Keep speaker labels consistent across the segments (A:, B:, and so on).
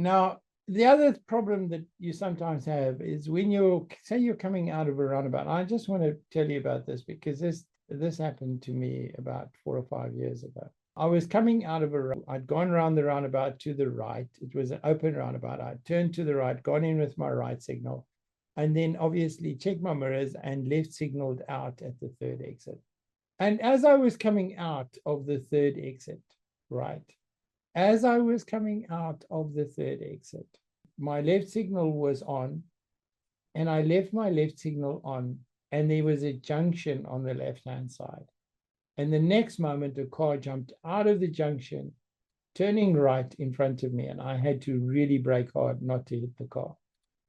A: Now, the other problem that you sometimes have is when say you're coming out of a roundabout. I just want to tell you about this because this happened to me about 4 or 5 years ago. I was coming out of I'd gone around the roundabout to the right. It was an open roundabout. I turned to the right, gone in with my right signal, and then obviously checked my mirrors and left signaled out at the third exit. And as I was coming out of the third exit, right, as I was coming out of the third exit, my left signal was on, and I left my left signal on, and there was a junction on the left-hand side. And the next moment, a car jumped out of the junction, turning right in front of me, and I had to really brake hard not to hit the car.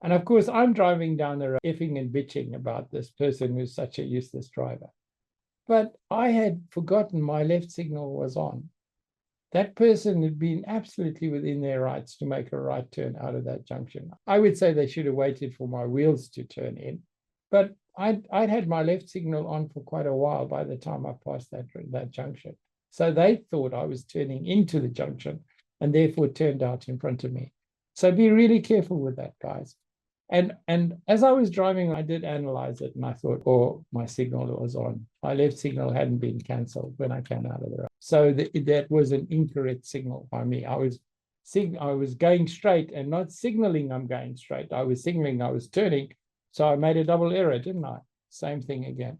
A: And of course, I'm driving down the road, effing and bitching about this person who's such a useless driver. But I had forgotten my left signal was on. That person had been absolutely within their rights to make a right turn out of that junction. I would say they should have waited for my wheels to turn in, but I'd had my left signal on for quite a while by the time I passed that junction. So they thought I was turning into the junction and therefore turned out in front of me. So be really careful with that, guys. And as I was driving, I did analyze it, and I thought, oh, my signal was on. My left signal hadn't been cancelled when I came out of the road. So that was an incorrect signal by me. I was going straight and not signaling I'm going straight. I was signaling I was turning. So I made a double error, didn't I? Same thing again.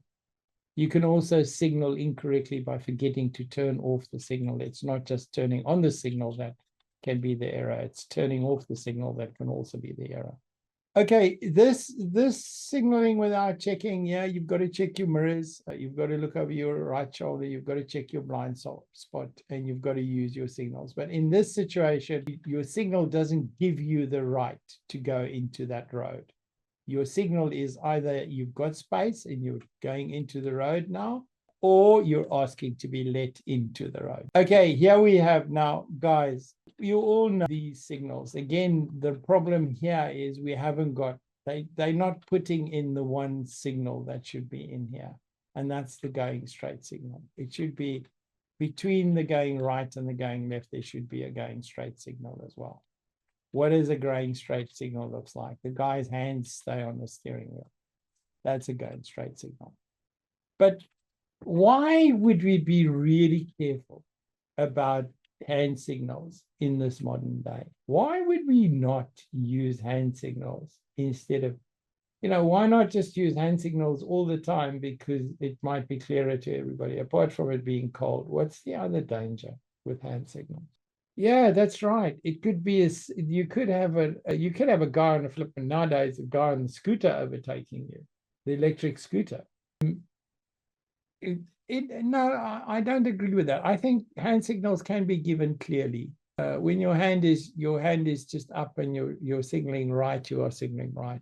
A: You can also signal incorrectly by forgetting to turn off the signal. It's not just turning on the signal that can be the error. It's turning off the signal that can also be the error. Okay, this signaling without checking, yeah, you've got to check your mirrors. You've got to look over your right shoulder. You've got to check your blind spot, and you've got to use your signals. But in this situation, your signal doesn't give you the right to go into that road. Your signal is either you've got space and you're going into the road now, or you're asking to be let into the road. Okay, here we have now, guys, you all know these signals. Again, the problem here is we haven't got, they're not putting in the one signal that should be in here, and that's the going straight signal. It should be between the going right and the going left, there should be a going straight signal as well. What is a going straight signal looks like? The guy's hands stay on the steering wheel. That's a going straight signal. But why would we be really careful about hand signals in this modern day? Why would we not use hand signals instead of, why not just use hand signals all the time? Because it might be clearer to everybody, apart from it being cold. What's the other danger with hand signals? Yeah, that's right. It could be you could have a guy on a flip, and nowadays a guy on the scooter overtaking you, the electric scooter. No, I don't agree with that. I think hand signals can be given clearly. When your hand is just up and you're signaling right, you are signaling right.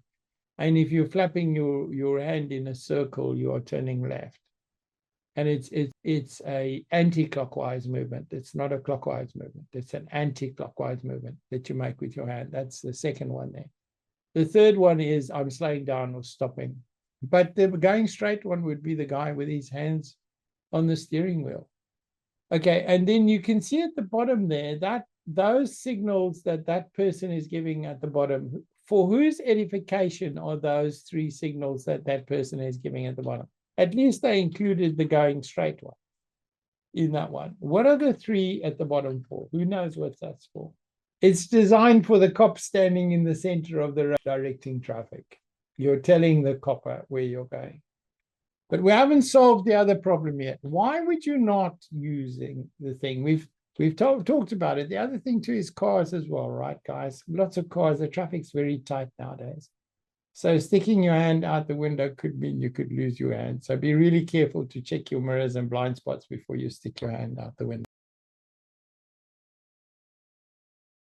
A: And if you're flapping your hand in a circle, you are turning left. And it's a anti-clockwise movement. It's not a clockwise movement. It's an anti-clockwise movement that you make with your hand. That's the second one there. The third one is I'm slowing down or stopping. But the going straight one would be the guy with his hands on the steering wheel. Okay, and then you can see at the bottom there that those signals that person is giving at the bottom, for whose edification are those three signals that person is giving at the bottom? At least they included the going straight one in that one. What are the three at the bottom for? Who knows what that's for? It's designed for the cop standing in the center of the road directing traffic. You're telling the copper where you're going. But we haven't solved the other problem yet. Why would you not using the thing? We've talked about it. The other thing too is cars as well, right, guys? Lots of cars. The traffic's very tight nowadays. So sticking your hand out the window could mean you could lose your hand. So be really careful to check your mirrors and blind spots before you stick your hand out the window.